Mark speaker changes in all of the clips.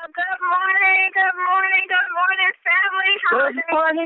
Speaker 1: Good morning, family.
Speaker 2: Good morning.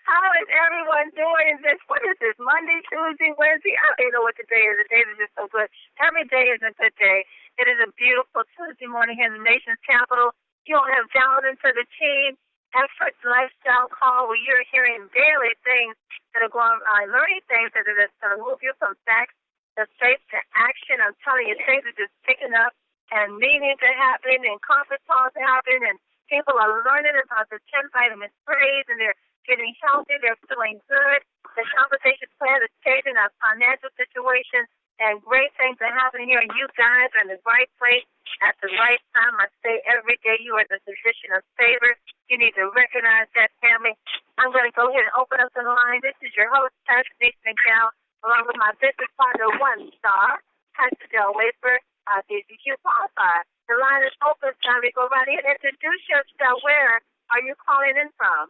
Speaker 1: How is everyone doing what is this, Monday, Tuesday, Wednesday? I don't even know what the day is. The days are just so good. Every day is a good day. It is a beautiful Tuesday morning here in the nation's capital. You all have dialed into the team Efforts Lifestyle Call, where you're hearing daily things that are going on, learning things that are going to move you from facts to faith to action. I'm telling you, things are just picking up and meetings are happening and conference calls are happening and people are learning about the 10 vitamin sprays and they're getting healthy, they're feeling good. The compensation plan is changing our financial situation and great things are happening here. And you guys are in the right place at the right time. I say every day you are the physician of favor. You need to recognize that, family. I'm going to go ahead and open up the line. This is your host, Pastor Denise McDowell, along with my business partner, One Star, Pastor Del Wafer, DCQ qualified. The line is open, family. Go right in. Introduce yourself. Where are you calling in from?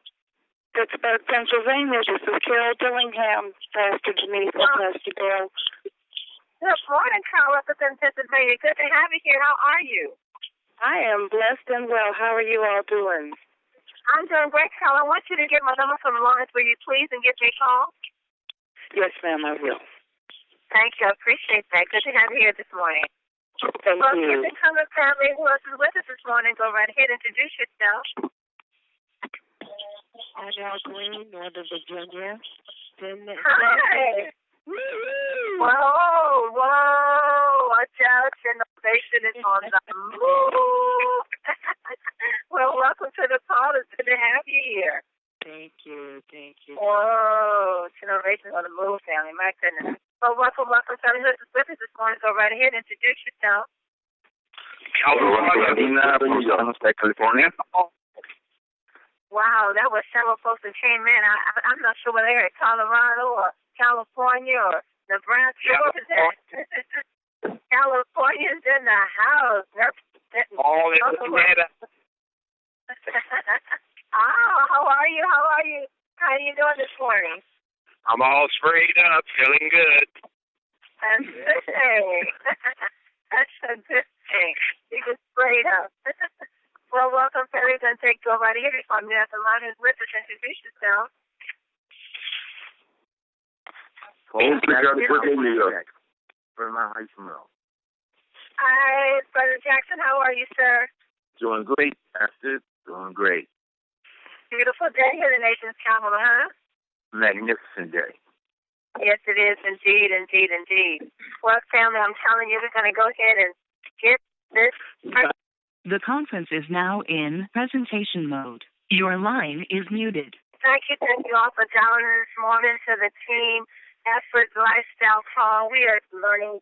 Speaker 2: Pittsburgh, Pennsylvania. This is Carol Dillingham, Pastor Denise, Pastor Del.
Speaker 1: Good morning, Carol, up in Pennsylvania. Good to have you here. How are you?
Speaker 2: I am blessed and well. How are you all doing?
Speaker 1: I'm doing great, Carol. I want you to get my number from Lawrence, will you please, and give me a call?
Speaker 2: Yes, ma'am, I will.
Speaker 1: Thank you. I appreciate that. Good to have you here this morning.
Speaker 2: Thank
Speaker 1: well,
Speaker 2: you.
Speaker 1: Keep it coming, family. Who else is with us this morning? Go right ahead and introduce yourself.
Speaker 2: Adele Green, Northern Virginia.
Speaker 1: Hi. Whoa. Watch out. Your innovation is on the move. Well, welcome to the call. It's good to have you here.
Speaker 2: Thank you.
Speaker 1: Whoa. Innovation on the move, family. My goodness. Well, welcome, family. Who's with us this morning? Go right ahead and introduce yourself.
Speaker 3: California.
Speaker 1: Wow, that was several folks that came in. I'm not sure whether they're in Colorado or California or Nebraska. What was that? California's in the house.
Speaker 3: All in Nevada.
Speaker 1: How are you? How are you doing this morning?
Speaker 3: I'm all sprayed up, feeling good.
Speaker 1: That's a good thing. That's a good thing. You get sprayed up. Well, welcome, Perry. Going to go right here from you at the line. Who's with us? Introduce yourself. Hi, Brother Jackson. How are you, sir?
Speaker 3: Doing great, Pastor. Doing great.
Speaker 1: Beautiful day here in the nation's capital, huh?
Speaker 3: Magnificent day.
Speaker 1: Yes, it is indeed. Well, family, I'm telling you, we're going to go ahead and get this.
Speaker 4: The conference is now in presentation mode. Your line is muted.
Speaker 1: Thank you all for dialing in this morning to the team Efforts Lifestyle Call. We are learning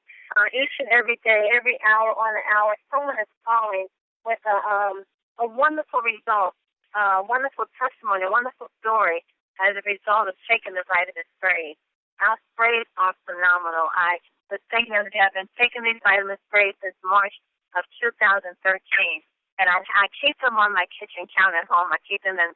Speaker 1: each and every day, every hour on the hour. Someone is calling with a wonderful result, wonderful testimony, a wonderful story as a result of taking the vitamin sprays. Our sprays are phenomenal. I was thinking the other day, I've been taking these vitamin sprays since March of 2013, and I keep them on my kitchen counter at home. I keep them in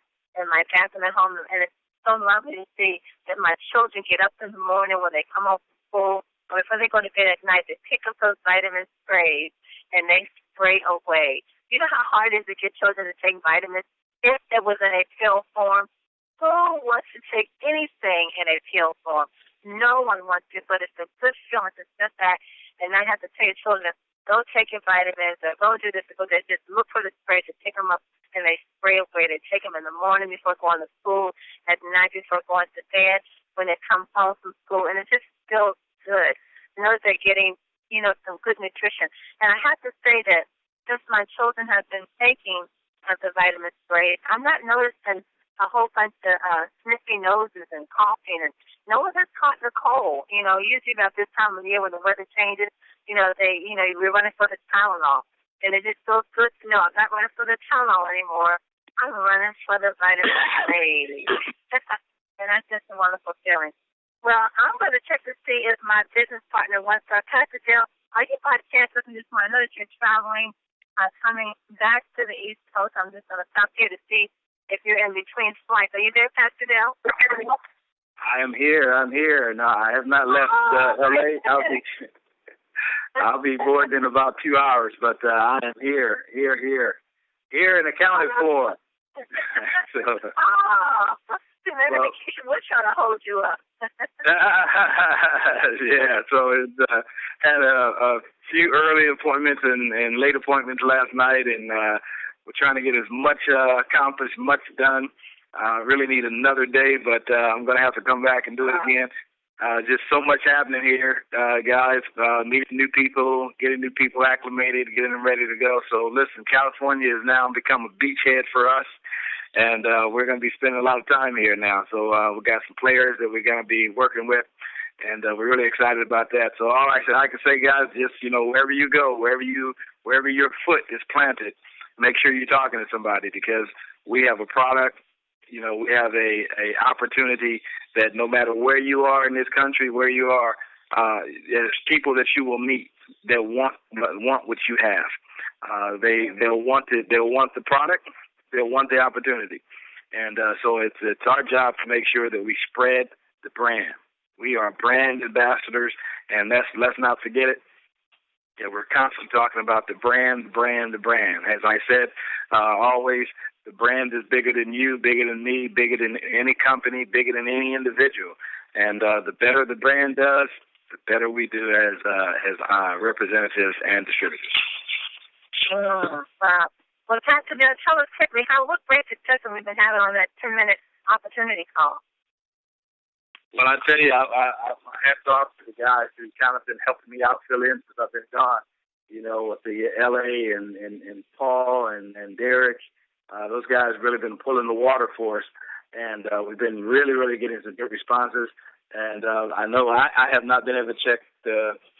Speaker 1: my bathroom at home, and it's so lovely to see that my children get up in the morning when they come home from school, or before they go to bed at night, they pick up those vitamin sprays, and they spray away. You know how hard it is to get children to take vitamins? If it was in a pill form, who wants to take anything in a pill form? No one wants to, but it's a good feeling to sit back and not have to tell your children, go take your vitamins, or go do this, or go there. Just look for the sprays to pick them up, and they spray away. They take them in the morning before going to school, at night before going to bed, when they come home from school, and it just feels good. You know that they're getting, some good nutrition. And I have to say that since my children have been taking the vitamin sprays, I'm not noticing a whole bunch of sniffy noses and coughing, and no one has caught the cold. Usually about this time of year when the weather changes, we're running for the Tylenol. And it just feels good to know I'm not running for the Tylenol anymore. I'm running for the vitamin A. And that's just a wonderful feeling. Well, I'm going to check to see if my business partner wants to. Pastor Dale, are you by chance with me this morning? I know that you're traveling, coming back to the East Coast. I'm just going to stop here to see if you're in between flights. Are you there, Pastor Dale?
Speaker 3: I am here. No, I have not left L.A.
Speaker 5: I'll be bored in about 2 hours, but I am here and accounted for. So,
Speaker 1: vacation would try to hold you up.
Speaker 5: Yeah, so it had a few early appointments and late appointments last night, and we're trying to get as much accomplished, much done. Really need another day, but I'm going to have to come back and do it again. Just so much happening here, guys. Meeting new people, getting new people acclimated, getting them ready to go. So listen, California has now become a beachhead for us, and we're going to be spending a lot of time here now. So we got some players that we're going to be working with, and we're really excited about that. So all I can say, guys, just wherever you go, wherever your foot is planted, make sure you're talking to somebody, because we have a product. We have a opportunity that no matter where you are in this country, where you are, there's people that you will meet that want what you have. They'll want the product. They'll want the opportunity, and so it's our job to make sure that we spread the brand. We are brand ambassadors, and let's not forget it. Yeah, we're constantly talking about the brand. As I said, always. The brand is bigger than you, bigger than me, bigger than any company, bigger than any individual. And the better the brand does, the better we do as representatives and distributors.
Speaker 1: Wow. Well, Pastor Bill, tell us quickly what great success have we been having on that 10-minute opportunity call?
Speaker 5: Well, I tell you, I hats off to the guys who kind of been helping me out fill in since I've been gone. With the LA and Paul and Derek. Those guys really been pulling the water for us, and we've been really, really getting some good responses. And I know I have not been able to check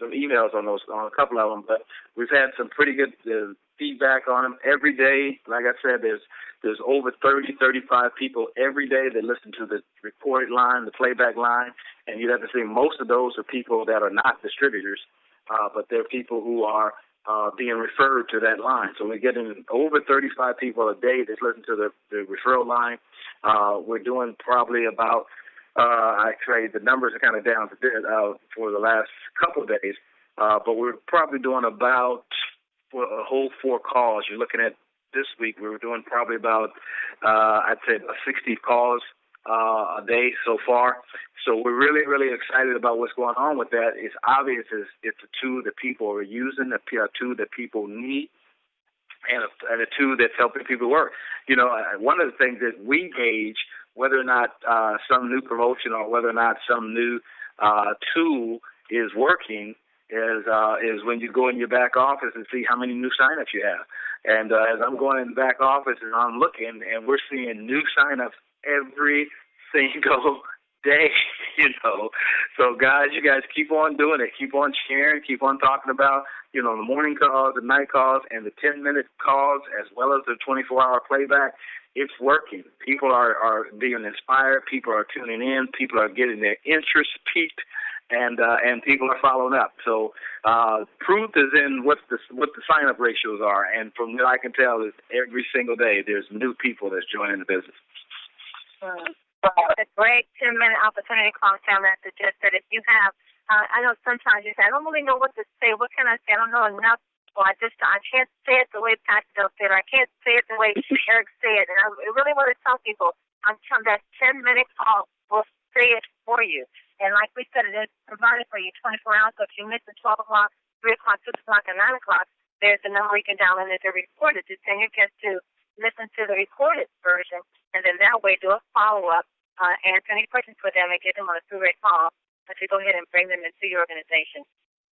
Speaker 5: some emails on a couple of them, but we've had some pretty good feedback on them every day. Like I said, there's over 35 people every day that listen to the recorded line, the playback line, and you'd have to say most of those are people that are not distributors, but they're people who are being referred to that line. So we're getting over 35 people a day that listen to the referral line. We're doing probably about, actually the numbers are kind of down for the last couple of days, but we're probably doing about for a whole 4 calls. You're looking at this week, we were doing probably about, I'd say about 60 calls a day so far. So we're really, really excited about what's going on with that. It's obvious it's a tool that people are using, a tool that people need, and a tool that's helping people work. One of the things that we gauge whether or not some new promotion or whether or not some new tool is working is when you go in your back office and see how many new signups you have. And as I'm going in the back office and I'm looking, and we're seeing new signups every single day, So guys, you guys keep on doing it. Keep on sharing. Keep on talking about, the morning calls, the night calls, and the 10-minute calls, as well as the 24-hour playback. It's working. People are being inspired. People are tuning in. People are getting their interest piqued, and people are following up. So proof is in what the sign-up ratios are, and from what I can tell is every single day there's new people that's joining the business.
Speaker 1: A great 10-minute opportunity call, Sam, that suggests that if you have, I know sometimes you say, I don't really know what to say. What can I say? I don't know enough. Or I can't say it the way Pastor said, or I can't say it the way Eric said. And I really want to tell people, that 10-minute call will say it for you. And like we said, it is provided for you 24 hours. So if you miss the 12 o'clock, 3 o'clock, 6 o'clock, and 9 o'clock, there's a number you can dial in as a recorded. Just send your guest to listen to the recorded version, and then that way do a follow-up, answer any questions for them, and get them on a three-way call to go ahead and bring them into your organization.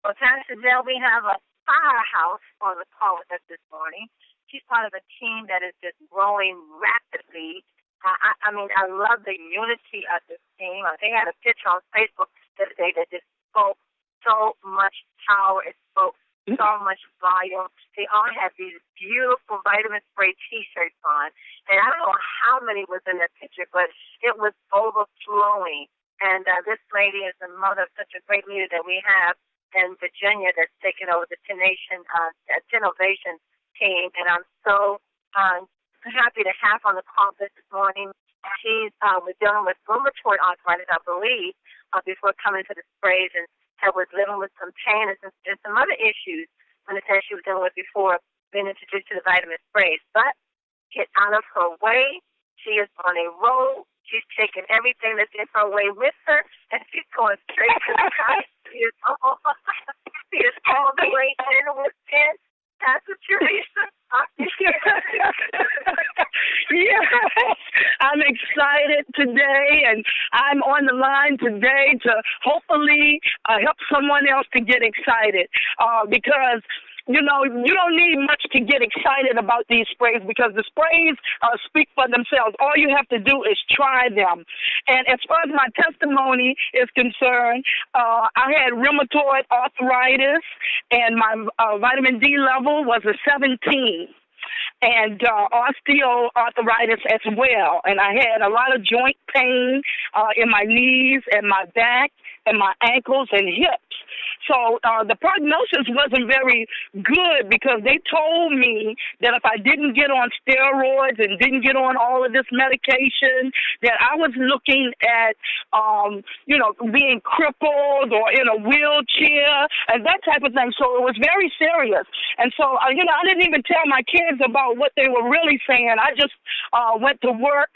Speaker 1: Well, Pastor Zell, we have a powerhouse on the call with us this morning. She's part of a team that is just growing rapidly. I love the unity of this team. They had a picture on Facebook the other day that just spoke so much power. It spoke so much volume. They all have these beautiful vitamin spray T-shirts on. And I don't know how many was in that picture, but it was overflowing. And this lady is the mother of such a great leader that we have in Virginia that's taken over the Innovation team. And I'm so happy to have on the call this morning. She's dealing with rheumatoid arthritis, I believe, before coming to the sprays. And that was living with some pain and some other issues on the test she was dealing with before being introduced to the vitamin sprays. But get out of her way. She is on a roll. She's taking everything that's in her way with her, and she's going straight to the top. She is all the way in with 10. Pastor Teresa.
Speaker 2: Yes, I'm excited today, and I'm on the line today to hopefully help someone else to get excited because you know, you don't need much to get excited about these sprays because the sprays speak for themselves. All you have to do is try them. And as far as my testimony is concerned, I had rheumatoid arthritis, and my vitamin D level was a 17. And osteoarthritis as well. And I had a lot of joint pain in my knees and my back and my ankles and hips. So the prognosis wasn't very good because they told me that if I didn't get on steroids and didn't get on all of this medication, that I was looking at, being crippled or in a wheelchair and that type of thing. So it was very serious. And so, I didn't even tell my kids about what they were really saying. I just went to work,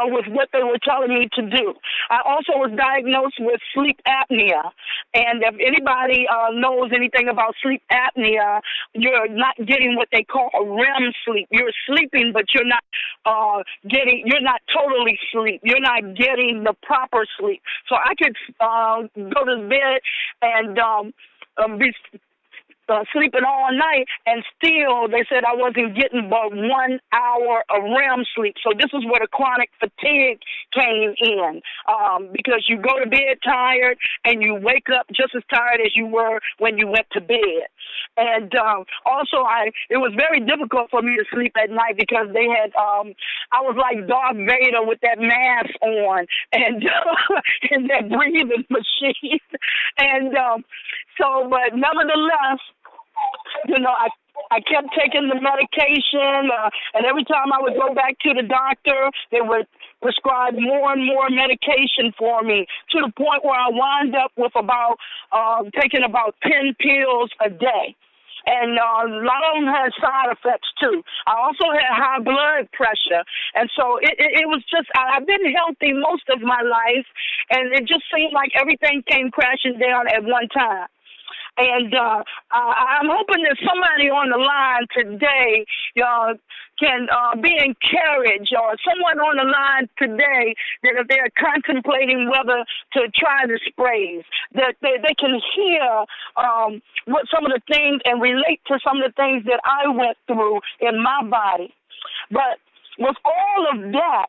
Speaker 2: with what they were telling me to do. I also was diagnosed with sleep apnea. And if anybody knows anything about sleep apnea, you're not getting what they call a REM sleep. You're sleeping, but you're not you're not totally sleep. You're not getting the proper sleep. So I could go to bed and be sleeping all night, and still they said I wasn't getting but 1 hour of REM sleep. So this is where the chronic fatigue came in, because you go to bed tired and you wake up just as tired as you were when you went to bed. And also it was very difficult for me to sleep at night because they had I was like Darth Vader with that mask on and and that breathing machine. And but nevertheless, I kept taking the medication, and every time I would go back to the doctor, they would prescribe more and more medication for me to the point where I wound up with taking about 10 pills a day. And a lot of them had side effects, too. I also had high blood pressure. And so it was just, I've been healthy most of my life, and it just seemed like everything came crashing down at one time. And I'm hoping that somebody on the line today can be encouraged, or someone on the line today that if they're contemplating whether to try the sprays, that they can hear what some of the things and relate to some of the things that I went through in my body. But with all of that,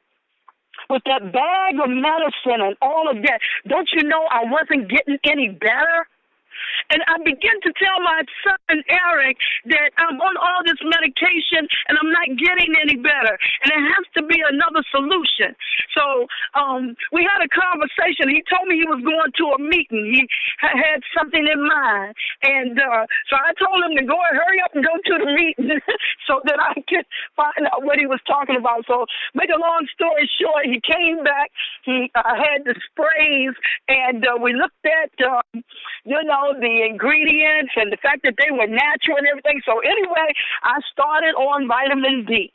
Speaker 2: with that bag of medicine and all of that, don't you know I wasn't getting any better? And I began to tell my son, Eric, that I'm on all this medication and I'm not getting any better. And there has to be another solution. So we had a conversation. He told me he was going to a meeting. He had something in mind. And so I told him to hurry up and go to the meeting so that I could find out what he was talking about. So make a long story short, he came back. He had the sprays, and we looked at, the ingredients and the fact that they were natural and everything. So anyway, I started on vitamin D.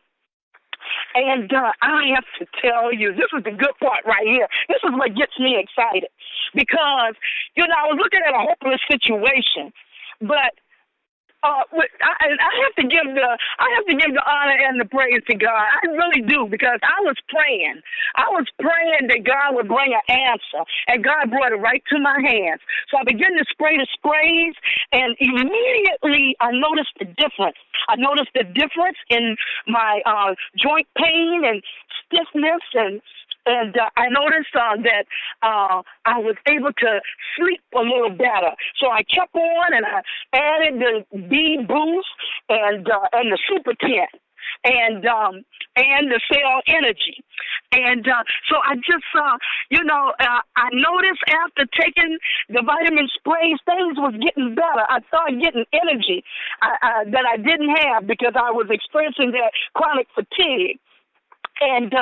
Speaker 2: And I have to tell you, this is the good part right here. This is what gets me excited because, I was looking at a hopeless situation, but I have to give the honor and the praise to God. I really do, because I was praying. I was praying that God would bring an answer, and God brought it right to my hands. So I began to spray the sprays, and immediately I noticed the difference. I noticed the difference in my joint pain and stiffness, and I noticed that I was able to sleep a little better. So I kept on, and I added the B Boost and the Super 10 and the Cell Energy. And so I just, I noticed after taking the vitamin sprays, things was getting better. I started getting energy that I didn't have because I was experiencing that chronic fatigue. And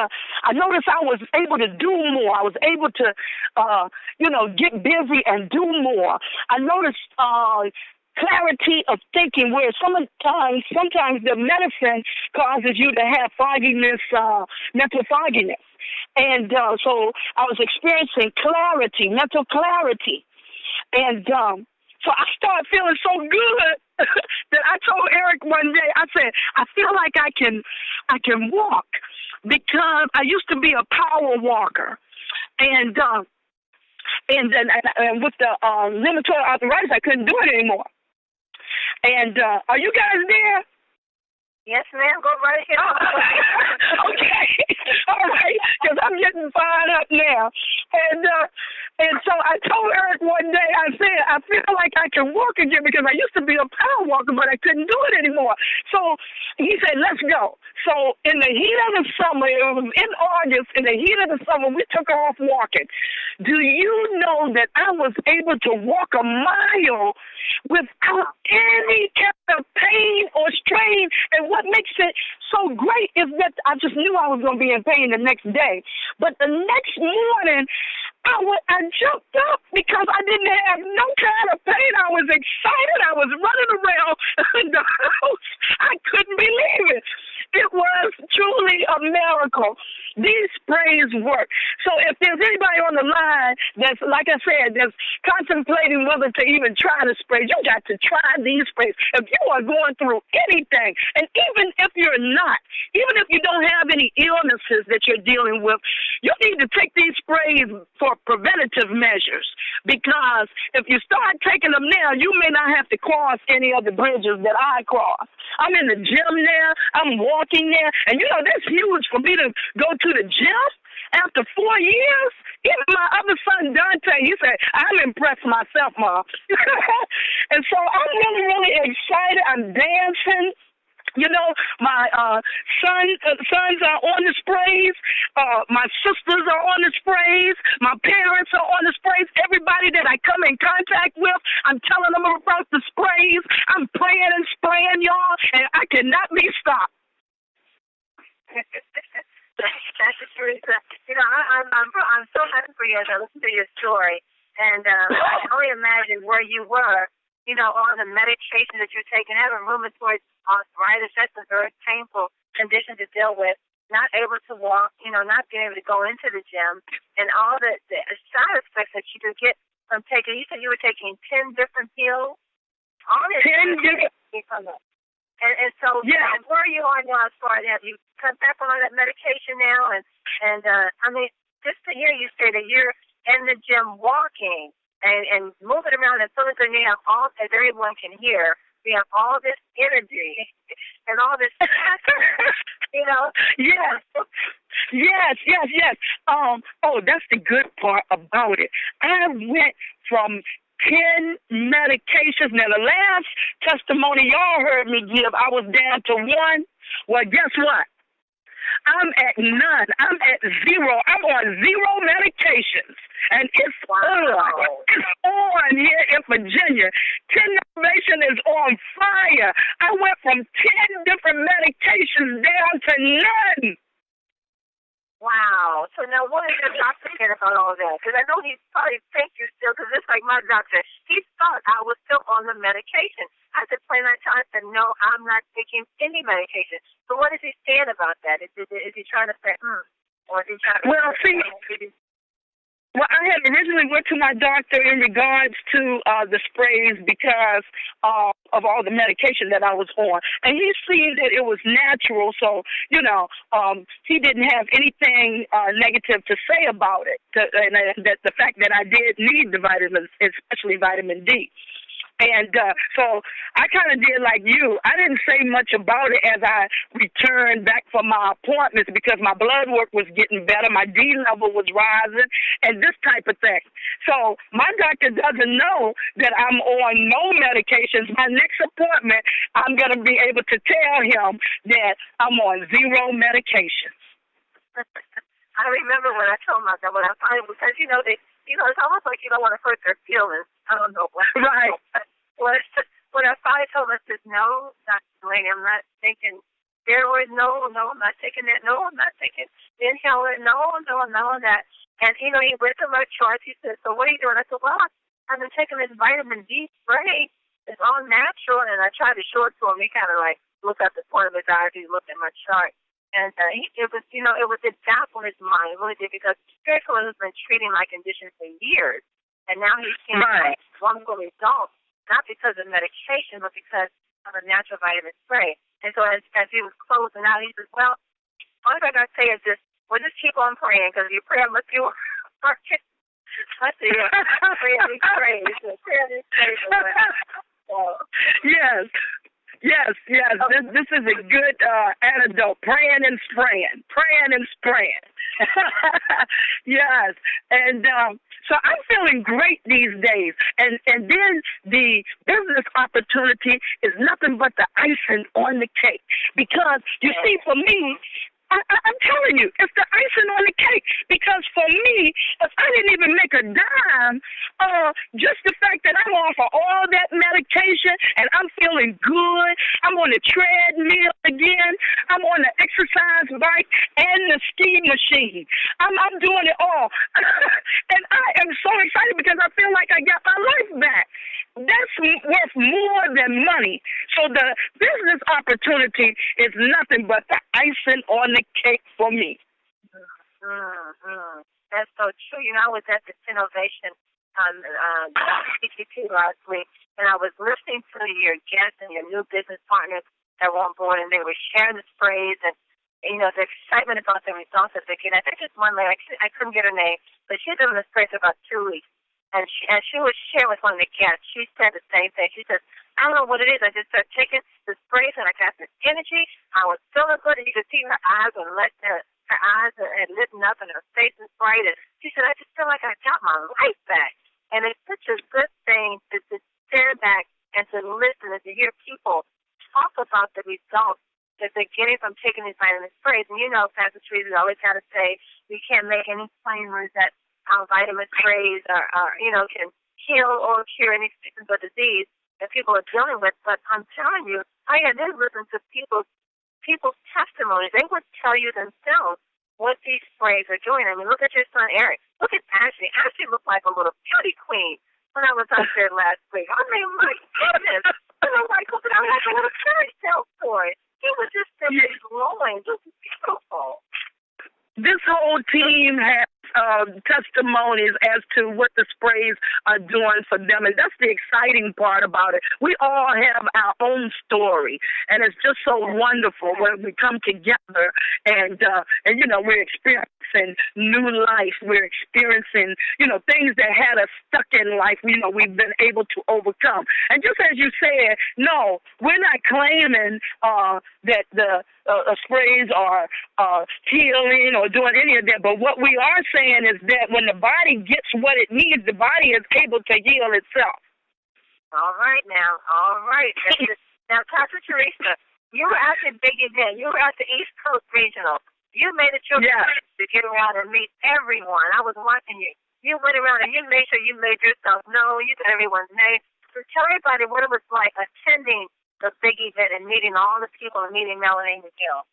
Speaker 2: I noticed I was able to do more. I was able to, get busy and do more. I noticed clarity of thinking, where sometimes the medicine causes you to have fogginess, mental fogginess. And so I was experiencing clarity, mental clarity. And so I started feeling so good that I told Eric one day, I said, I feel like I can walk, because I used to be a power walker. And with the rheumatoid arthritis, I couldn't do it anymore. And are you guys there?
Speaker 1: Yes, ma'am. Go right ahead.
Speaker 2: Okay. All right. Because I'm getting fired up now. And so I told Eric one day, I said, I feel like I can walk again, because I used to be a power walker, but I couldn't do it anymore. So he said, let's go. So in the heat of the summer, it was in August, in the heat of the summer, we took off walking. Do you know that I was able to walk a mile without any kind of pain or strain? And what makes it so great is that I just knew I was going to be in pain the next day. But the next morning, I jumped up because I didn't have no kind of pain. I was excited. I was running around the house. I couldn't believe it. It was truly a miracle. These sprays work. So if there's anybody on the line that's, like I said, that's contemplating whether to even try the sprays, you got to try these sprays. If you are going through anything, and even if you're not, even if you don't have any illnesses that you're dealing with, you need to take these sprays for preventative measures, because if you start taking them now, you may not have to cross any of the bridges that I crossed. I'm in the gym now. I'm walking there. And, that's huge for me to go to the gym after 4 years. Even my other son, Dante, he said, I'm impressed myself, Mom. And so I'm really, really excited. I'm dancing. My sons are on the sprays. My sisters are on the sprays. My parents are on the sprays. Everybody that I come in contact with, I'm telling them about the sprays. I'm praying and spraying, y'all, and I cannot be stopped.
Speaker 1: That's the truth. I'm so happy for you as I listen to your story, and I can only imagine where you were. All the medication that you're taking, having rheumatoid arthritis, that's a very painful condition to deal with. Not able to walk, not being able to go into the gym, and all the side effects that you could get from taking. You said you were taking 10 different pills. All this
Speaker 2: 10 different.
Speaker 1: And so,
Speaker 2: yeah.
Speaker 1: Where are you on now as far as have you cut back on all that medication now? And I mean, just to hear you say that you're in the gym walking and moving around, and so that you have all, as everyone can hear, we have all this energy and all this passion,
Speaker 2: Yes. Yes. That's the good part about it. I went from 10 medications. Now, the last testimony y'all heard me give, I was down to 1. Well, guess what? I'm at none. I'm at 0. I'm on 0 medications. And it's on here in Virginia. 10 Nation is on fire. I went from 10 different medications down to none.
Speaker 1: Wow. So now what is your doctor saying about all that? Because I know he probably thinks you still, because it's like my doctor. He thought I was still on the medication. I said, plain that time, I said, no, I'm not taking any medication. So what is he saying about that? Is he trying to say, or is he trying to...
Speaker 2: Well, I had originally went to my doctor in regards to the sprays because of all the medication that I was on. And he seen that it was natural, so, he didn't have anything negative to say about it, and that the fact that I did need the vitamins, especially vitamin D. And so I kind of did like you. I didn't say much about it as I returned back from my appointments because my blood work was getting better, my D level was rising, and this type of thing. So my doctor doesn't know that I'm on no medications. My next appointment, I'm going to be able to tell him that I'm on 0 medications.
Speaker 1: I remember when I told my doctor, when I finally, because, it's almost like you don't want to hurt their feelings. I don't know what.
Speaker 2: Right.
Speaker 1: When I finally told him, I said, no, Dr. Delaney, I'm not taking steroids, no, I'm not taking that, no, I'm not taking the inhaler, no, none of that. And, he went through my charts. He said, so what are you doing? I said, well, I've been taking this vitamin D spray. It's all natural. And I tried to show it to him. He kind of looked at the point of his eye. He looked at my chart. And it baffled his mind. It really did, because spiritualism has been treating my condition for years. And now he's seeing wonderful results, not because of medication, but because of a natural vitamin spray. And so as he was closing out, he said, well, all I got to say is this, well, just keep on praying, because your prayer must be working. I said, yeah, prayer is praise. Prayer is praise.
Speaker 2: Yes. Okay. This is a good antidote. Praying and spraying. Yes. And so I'm feeling great these days. And then the business opportunity is nothing but the icing on the cake. Because, you see, for me, I'm telling you, it's the icing on the cake. Because for me, if I didn't even make a dime, just the fact that I'm off of all that medication and I'm feeling good, I'm on the treadmill again, I'm on the exercise bike and the ski machine. I'm doing it all. And I am so excited because I feel like I got my life back. That's worth more than money. So the business opportunity is nothing but the icing on the cake for me.
Speaker 1: That's so true. I was at this innovation CTP last week, and I was listening to your guests and your new business partners that were on board, and they were sharing the sprays and, the excitement about the results that they get. I think it's one lady, I couldn't get her name, but she's doing the sprays for about 2 weeks. And she was sharing with one of the guests. She said the same thing. She says, I don't know what it is. I just started taking the sprays, and I got this energy. I was feeling good, and you could see her eyes were her eyes had lit up, and her face was bright. And she said, I just feel like I got my life back. And it's such a good thing to stand back and to listen and to hear people talk about the results that they're getting from taking these vitamin sprays. And Pastor Teresa always got to say, we can't make any claims that our vitamin sprays can heal or cure any sickness or disease that people are dealing with. But I'm telling you, I had to listen to people's testimonies. They would tell you themselves what these sprays are doing. I mean, look at your son, Eric. Look at Ashley. Ashley looked like a little beauty queen when I was out there last week. I mean, my goodness. I was like, look at, I had a little fairy tale story. He was just simply glowing. This is beautiful.
Speaker 2: This whole team has testimonies as to what the sprays are doing for them, and that's the exciting part about it. We all have our own story, and it's just so wonderful when we come together and we're experiencing new life. We're experiencing things that had us stuck in life. We've been able to overcome. And just as you said, no, we're not claiming that the sprays are healing or doing any of that. But what we are saying is that when the body gets what it needs, the body is able to heal itself.
Speaker 1: All right now. All right. Now, Pastor Teresa, you were at the big event. You were at the East Coast Regional. You made a trip to get around and meet everyone. I was watching you. You went around and you made sure you made yourself known. You got everyone's name. So tell everybody what it was like attending the big event and meeting all the people and meeting Melanie McGill.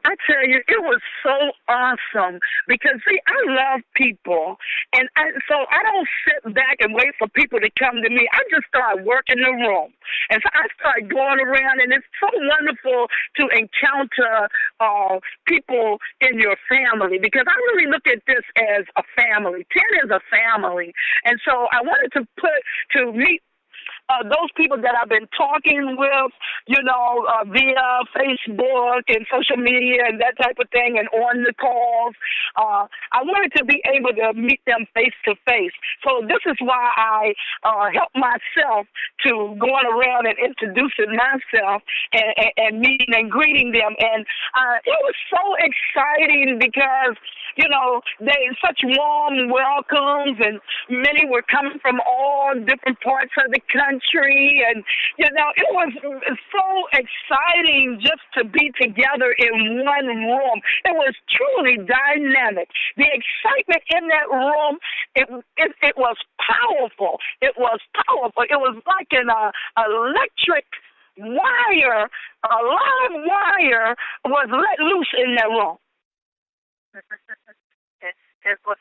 Speaker 2: I tell you, it was so awesome because, see, I love people, and so I don't sit back and wait for people to come to me. I just start working the room, and so I start going around, and it's so wonderful to encounter people in your family because I really look at this as a family. 10 is a family, and so I wanted to meet those people that I've been talking with, via Facebook and social media and that type of thing and on the calls. I wanted to be able to meet them face to face. So this is why I help myself to going around and introducing myself and meeting and greeting them. And it was so exciting because, they such warm welcomes and many were coming from all different parts of the country. And, it was so exciting just to be together in one room. It was truly dynamic. The excitement in that room, it was powerful. It was powerful. It was like an electric wire, a live wire was let loose in that room.
Speaker 1: It was,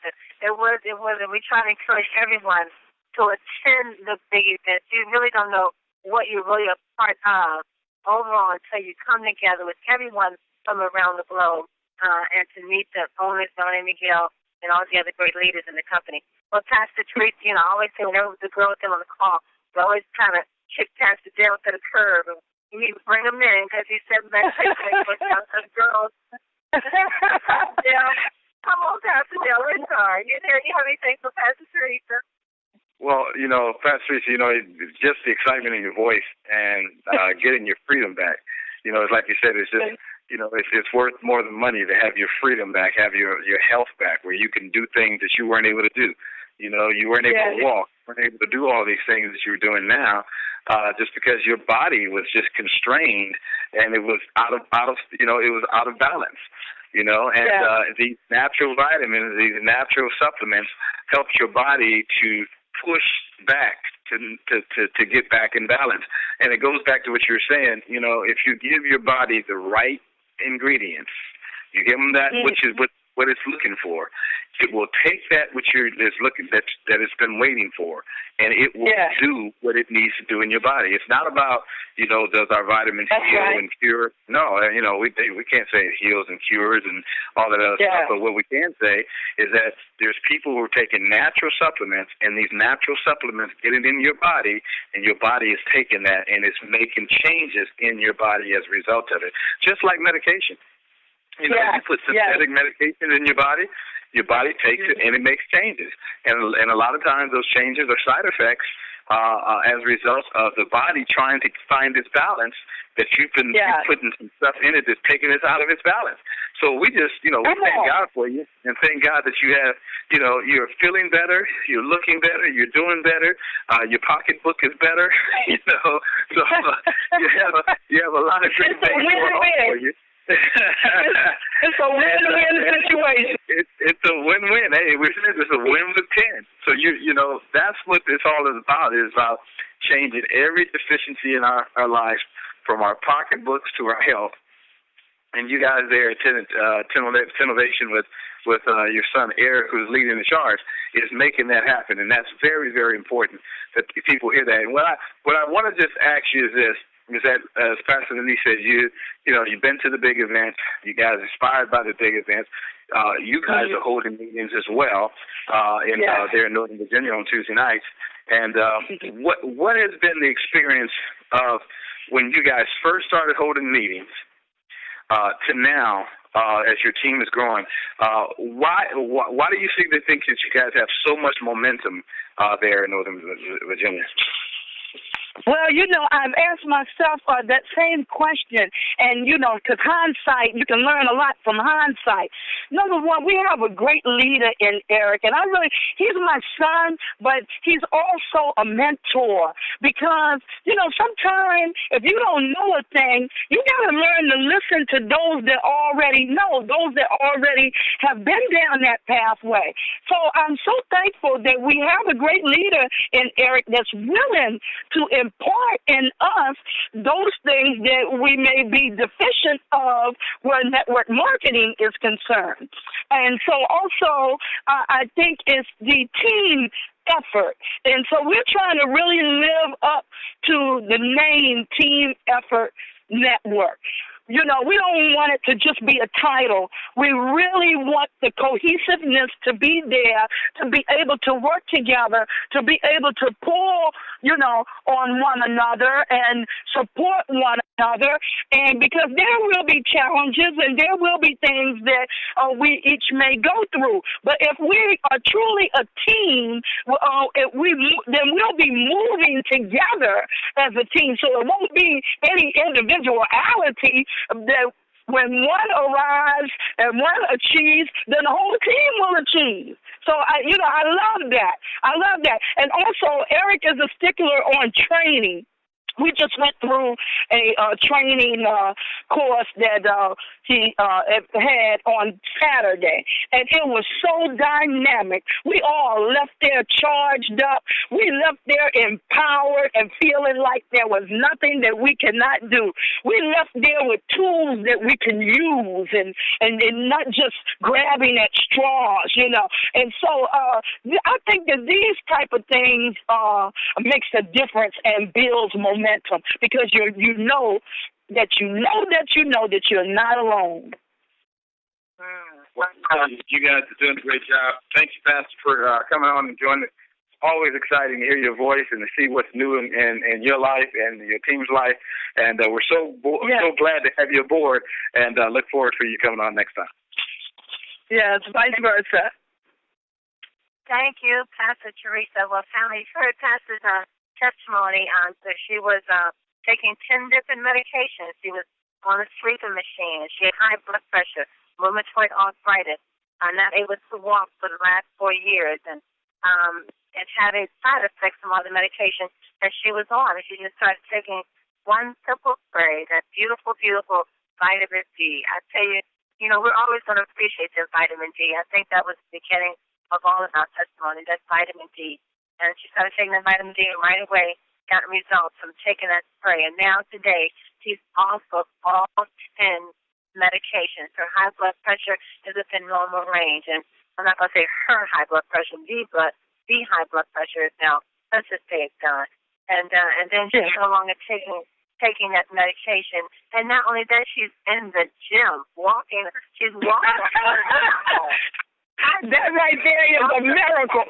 Speaker 1: and we try to encourage everyone to attend the big events. You really don't know what you're really a part of overall until you come together with everyone from around the globe and to meet the owners, Don and Miguel, and all the other great leaders in the company. Well, Pastor Teresa, I always say whenever the girls get on the call, we always kind of kick Pastor Dale to the curb. And you need to bring them in because he said meditation with the girls. Yeah. Come on, Pastor Dale. We're sorry. You have anything for Pastor Teresa?
Speaker 3: Well, Pastor Teresa, it's just the excitement in your voice and getting your freedom back. It's like you said, it's just, it's worth more than money to have your freedom back, have your health back, where you can do things that you weren't able to do. You weren't able to walk, weren't able to do all these things that you're doing now, just because your body was just constrained and it was out of balance. These natural vitamins, these natural supplements help your body to push back to get back in balance. And it goes back to what you were saying, if you give your body the right ingredients, you give them that which is what it's looking for, it will take that which that it's been waiting for, and it will do what it needs to do in your body. It's not about does our vitamins heal and cure? No, we can't say it heals and cures and all that other stuff. But what we can say is that there's people who are taking natural supplements, and these natural supplements get it in your body, and your body is taking that and it's making changes in your body as a result of it. Just like medication. You put synthetic medication in your body takes it and it makes changes. And a lot of times those changes are side effects as a result of the body trying to find its balance, that you've been putting some stuff in it that's taking it out of its balance. So we just, we thank God for you and thank God that you have, you're feeling better, you're looking better, you're doing better, your pocketbook is better, so you have a lot of great things going on for you.
Speaker 2: It's a win-win situation.
Speaker 3: It's a win-win. Hey, we said it's a win with 10. So that's what this all is about. It's about changing every deficiency in our lives, from our pocketbooks to our health. And you guys there at Innovation with your son Eric, who's leading the charge, is making that happen, and that's very, very important that people hear that. And what I want to just ask you is this. Is that, as Pastor Denise said, you've been to the big events. You guys are inspired by the big events. You guys are holding meetings as well there in Northern Virginia on Tuesday nights. And what has been the experience of when you guys first started holding meetings to now, as your team is growing? Why do you think that you guys have so much momentum there in Northern Virginia?
Speaker 2: Well, I've asked myself that same question, and, because hindsight, you can learn a lot from hindsight. Number one, we have a great leader in Eric, and he's my son, but he's also a mentor, because, sometimes if you don't know a thing, you got to learn to listen to those that already know, those that already have been down that pathway. So I'm so thankful that we have a great leader in Eric that's willing to impart in us those things that we may be deficient of where network marketing is concerned. And so also, I think it's the team effort. And so we're trying to really live up to the name Team Effort Network. We don't want it to just be a title. We really want the cohesiveness to be there, to be able to work together, to be able to pull, on one another and support one another. And because there will be challenges and there will be things that we each may go through. But if we are truly a team, then we'll be moving together as a team. So it won't be any individuality that when one arrives and one achieves, then the whole team will achieve. So I love that. I love that. And also, Eric is a stickler on training. We just went through a training course that he had on Saturday, and it was so dynamic. We all left there charged up. We left there empowered and feeling like there was nothing that we cannot do. We left there with tools that we can use and not just grabbing at straws, you know. And so I think that these type of things makes a difference and builds momentum, because you know that you're not alone.
Speaker 3: Well, you guys are doing a great job. Thank you, Pastor, for coming on and joining. It's always exciting to hear your voice and to see what's new in your life and your team's life. And we're so glad to have you aboard, and look forward for you coming on next time.
Speaker 2: Yes, vice versa.
Speaker 1: Thank you, Pastor Teresa. Well, family, you heard Pastor's testimony on that she was taking 10 different medications. She was on a sleeping machine, and she had high blood pressure, rheumatoid arthritis, not able to walk for the last 4 years, and having side effects from all the medication that she was on. And she just started taking one simple spray, that beautiful, beautiful vitamin D. I tell you, we're always going to appreciate the vitamin D. I think that was the beginning of all of our testimony, that vitamin D. And she started taking the vitamin D, and right away got results from taking that spray. And now today, she's off of all 10 medications. Her high blood pressure is within normal range. And I'm not going to say her high blood pressure, the high blood pressure is now, let's just say it's gone. And then she's no longer taking that medication. And not only that, she's in the gym, walking. She's walking.
Speaker 2: That right there is a miracle.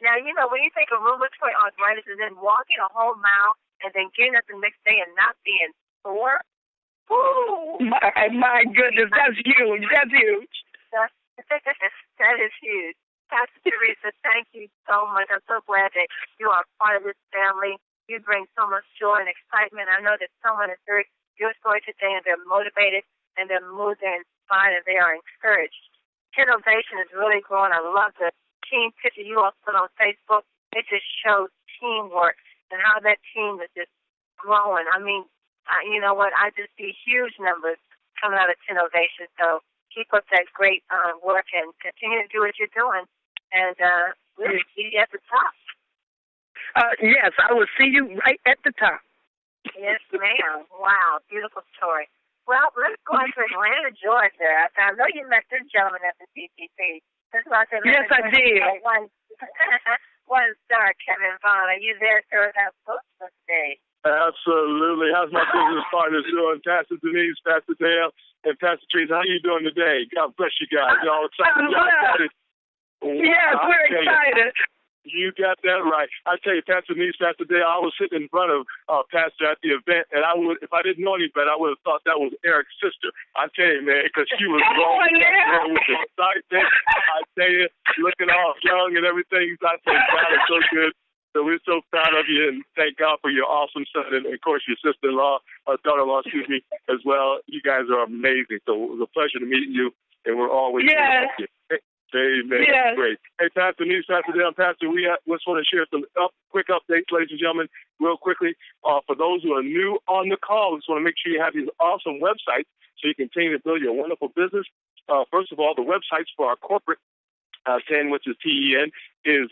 Speaker 1: Now, when you think of rheumatoid arthritis and then walking a whole mile and then getting up the next day and not being sore, ooh.
Speaker 2: My goodness, that's huge. That's huge.
Speaker 1: That is huge. Pastor Teresa, thank you so much. I'm so glad that you are part of this family. You bring so much joy and excitement. I know that someone has heard your story today, and they're motivated, and they're moved, they're inspired, and they are encouraged. Innovation is really growing. I love the team picture you all put on Facebook. It just shows teamwork and how that team is just growing. I mean, you know what? I just see huge numbers coming out of Innovation. So keep up that great work and continue to do what you're doing. And we'll see you at the top.
Speaker 2: Yes, I will see you right at the top.
Speaker 1: Yes, ma'am. Wow, beautiful story. Well, let's go into Atlanta, Georgia. I know you met this gentleman at the CCC.
Speaker 2: Yes, I did.
Speaker 1: One star, Kevin Vaughn. Are you there, sir, without books today?
Speaker 6: Absolutely. How's my business partners doing? Pastor Denise, Pastor Dale, and Pastor Teresa, how you doing today? God bless you guys. Y'all excited?
Speaker 2: Yes, we're excited.
Speaker 6: You got that right. I tell you, Pastor Denise, Pastor Dale, I was sitting in front of Pastor at the event, and if I didn't know any better, I would have thought that was Eric's sister. I tell you, man, because she was rolling with the excitement. I tell you, looking all young and everything. I tell you, God is so good. So we're so proud of you, and thank God for your awesome son, and of course your sister-in-law, or daughter-in-law, as well. You guys are amazing. So it was a pleasure to meet you, and we're always here with you. Amen. Yes. Great. Hey, Pastor Denise, Pastor Dale, Pastor, we just want to share some quick updates, ladies and gentlemen, real quickly. For those who are new on the call, we just want to make sure you have these awesome websites so you continue to build your wonderful business. First of all, the websites for our corporate 10, which is TEN, is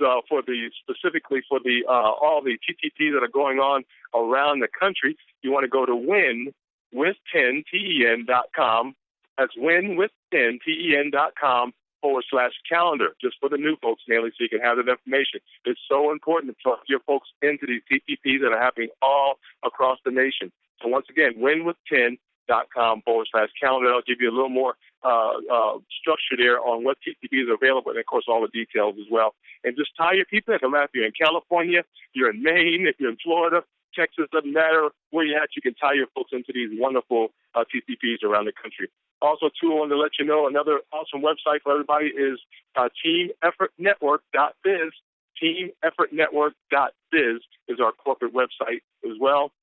Speaker 6: specifically for all the TTPs that are going on around the country. You want to go to winwith10ten.com. That's winwith10ten.com/calendar, just for the new folks, mainly, so you can have that information. It's so important to plug your folks into these TTPs that are happening all across the nation. So once again, winwith10.com/calendar. I'll give you a little more structure there on what TTPs are available, and of course all the details as well. And just tie your people in. No matter if you're in California, you're in Maine, if you're in Florida, Texas, doesn't matter where you're at, you can tie your folks into these wonderful TTPs around the country. Also, too, I want to let you know another awesome website for everybody is teameffortnetwork.biz. Teameffortnetwork.biz is our corporate website as well.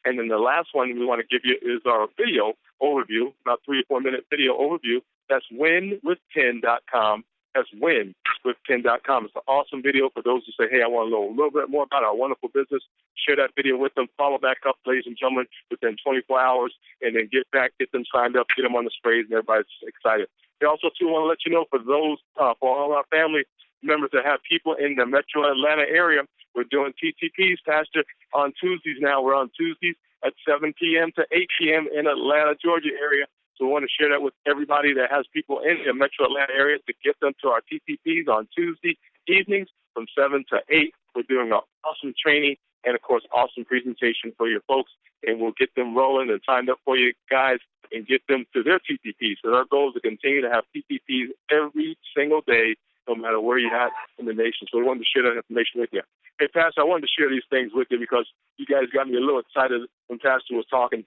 Speaker 6: And then the last one we want to give you is our video overview, about 3 or 4 minute video overview. That's winwith10.com. That's winwithpen.com. It's an awesome video for those who say, hey, I want to know a little bit more about our wonderful business. Share that video with them. Follow back up, ladies and gentlemen, within 24 hours, and then get them signed up, get them on the sprays, and everybody's excited. They also, too, want to let you know for those, for all our family members that have people in the metro Atlanta area, we're doing TTPs, Pastor, on Tuesdays now. We're on Tuesdays at 7 p.m. to 8 p.m. in Atlanta, Georgia area. So we want to share that with everybody that has people in the metro Atlanta area to get them to our TTPs on Tuesday evenings from 7 to 8. We're doing an awesome training and, of course, awesome presentation for your folks. And we'll get them rolling and signed up for you guys and get them to their TTPs. So our goal is to continue to have TTPs every single day, no matter where you're at in the nation. So we wanted to share that information with you. Hey, Pastor, I wanted to share these things with you because you guys got me a little excited when Pastor was talking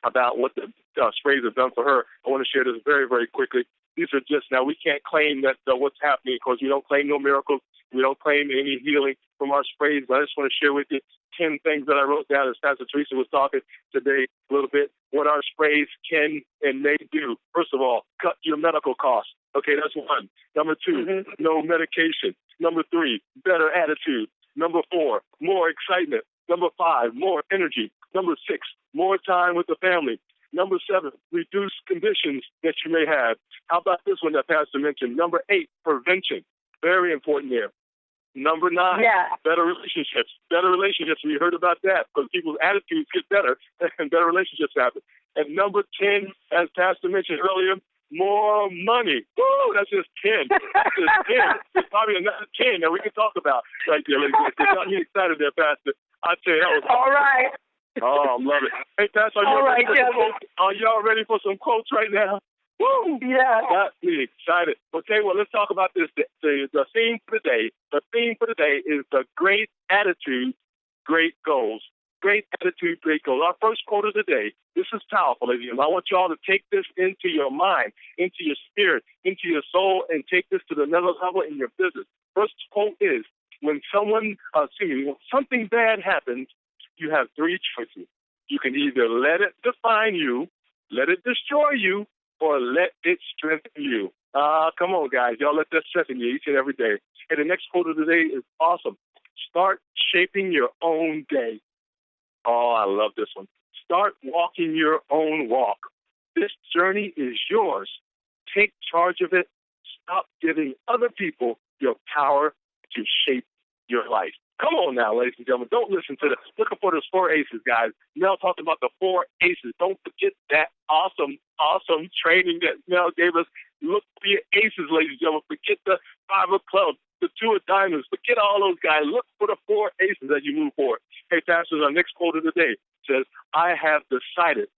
Speaker 6: about what the sprays have done for her. I want to share this very, very quickly. These are just, now we can't claim that what's happening because we don't claim no miracles. We don't claim any healing from our sprays, but I just want to share with you 10 things that I wrote down as Pastor Teresa was talking today a little bit, what our sprays can and may do. First of all, cut your medical costs. Okay, that's one. Number two, no medication. Number three, better attitude. Number four, more excitement. Number five, more energy. Number six, more time with the family. Number seven, reduce conditions that you may have. How about this one that Pastor mentioned? Number 8, prevention. Very important there. Number 9, better relationships. Better relationships. We heard about that because people's attitudes get better and better relationships happen. And number 10, as Pastor mentioned earlier, more money. Woo, that's just 10. That's just 10. There's probably another 10 that we can talk about right there. It got me excited there, Pastor. I tell you, that was
Speaker 2: all right.
Speaker 6: Oh, I love it. Hey, Pastor, are y'all ready for some quotes right now? Woo!
Speaker 2: Yeah.
Speaker 6: Got me excited. Okay, well, let's talk about this. The theme for the day. The theme for the day is the great attitude, great goals. Great attitude, great goals. Our first quote of the day. This is powerful, ladies and gentlemen. I want y'all to take this into your mind, into your spirit, into your soul, and take this to another level in your business. First quote is, when something bad happens, you have 3 choices. You can either let it define you, let it destroy you, or let it strengthen you. Come on, guys. Y'all let that strengthen you each and every day. And the next quote of the day is awesome. Start shaping your own day. Oh, I love this one. Start walking your own walk. This journey is yours. Take charge of it. Stop giving other people your power to shape your life. Come on now, ladies and gentlemen. Don't listen to this. Looking for those 4 aces, guys. Mel talked about the 4 aces. Don't forget that awesome training that Mel gave us. Look for your aces, ladies and gentlemen. Forget the 5 of clubs, the 2 of diamonds. Forget all those guys. Look for the 4 aces as you move forward. Hey, Pastor, our next quote of the day says, I have decided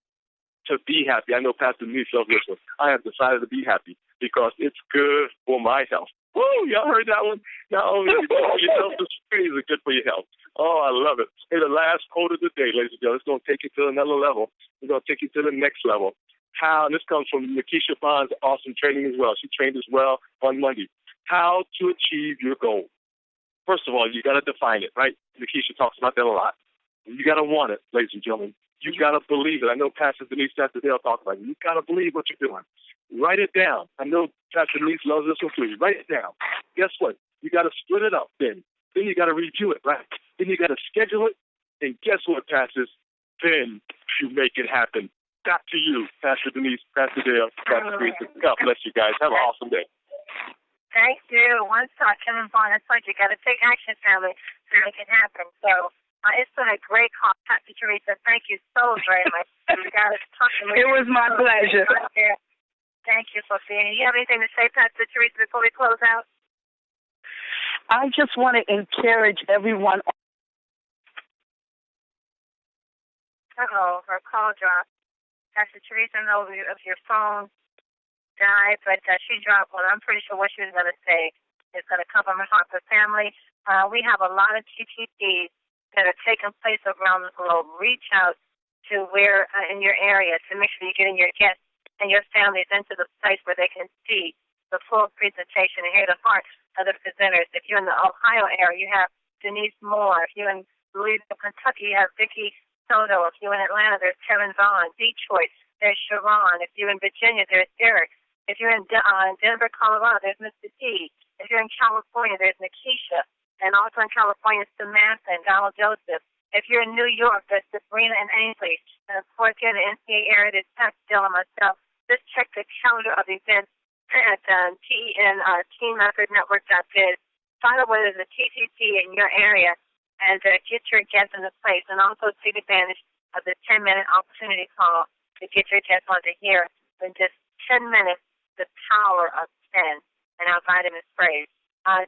Speaker 6: to be happy. I know Pastor Denise loves this one. I have decided to be happy because it's good for my health. Woo, y'all heard that one? Not only is it good for your health, the sprays are good for your health. Oh, I love it. Hey, the last quote of the day, ladies and gentlemen, it's going to take you to another level. It's going to take you to the next level. And this comes from Nikisha Bond's awesome training as well. She trained as well on Monday. How to achieve your goal. First of all, you got to define it, right? Nikisha talks about that a lot. You got to want it, ladies and gentlemen. You got to believe it. I know Pastor Denise, Pastor Dale talk about it. You got to believe what you're doing. Write it down. I know Pastor Denise loves this one too. Write it down. Guess what? You got to split it up then. Then you got to review it, right? Then you got to schedule it. And guess what, Pastors? Then you make it happen. Back to you, Pastor Denise, Pastor Dale, Pastor Teresa. God bless you guys. Have an awesome day.
Speaker 1: Thank you. One thought, Kevin Vaughn. That's like you got to take action, family, to make it happen. So it's been a great call, Pastor Teresa. Thank you so very much.
Speaker 2: It was my pleasure.
Speaker 1: Thank you, Sophia. You have anything to say, Pastor Teresa, before we close out?
Speaker 2: I just want to encourage everyone.
Speaker 1: Her call dropped. Pastor Teresa knows if your phone died, but she dropped one. I'm pretty sure what she was going to say is going to come from her heart for family. We have a lot of TTCs that are taking place around the globe. Reach out to where in your area to make sure you're getting your guests and your families into the place where they can see the full presentation and hear the heart of the presenters. If you're in the Ohio area, you have Denise Moore. If you're in Louisville, Kentucky, you have Vicki Soto. If you're in Atlanta, there's Kevin Vaughn. Detroit, there's Sharon. If you're in Virginia, there's Eric. If you're in Denver, Colorado, there's Mr. T. If you're in California, there's Nikisha. And also in California, Samantha and Donald Joseph. If you're in New York, there's Sabrina and Ainsley. And of course, here in the NCAA area, there's Pat Still and myself. Just check the calendar of events at teammethod.network.biz. Find out whether there's a TCC in your area and get your guests into place. And also take advantage of the 10-minute opportunity call to get your guests onto here in just 10 minutes, the power of 10 and our vitamin sprays.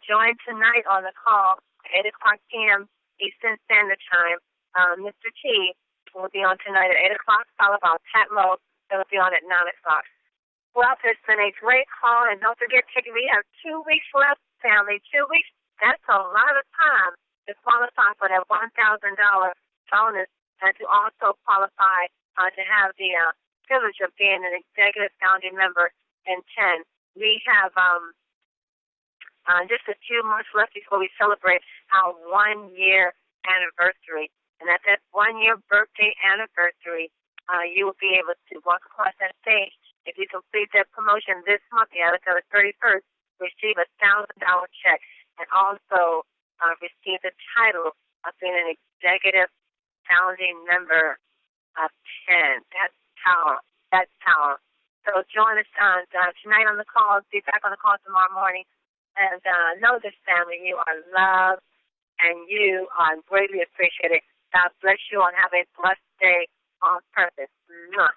Speaker 1: Join tonight on the call at 8 o'clock p.m. Eastern Standard Time. Mr. T will be on tonight at 8 o'clock, followed by Pat Lowe, that will be on at 9 o'clock. Well, it's been a great call, and don't forget, we have 2 weeks left, family. 2 weeks, that's a lot of time to qualify for that $1,000 bonus and to also qualify to have the privilege of being an executive founding member in 10. We have just a few months left before we celebrate our 1-year anniversary. And at that 1-year birthday anniversary, you will be able to walk across that stage. If you complete that promotion this month, until the 31st, receive a $1,000 check and also receive the title of being an executive founding member of 10. That's power. That's power. So join us tonight on the call. Be back on the call tomorrow morning. And know this, family, you are loved and you are greatly appreciated. God bless you and have a blessed day on purpose. Mwah.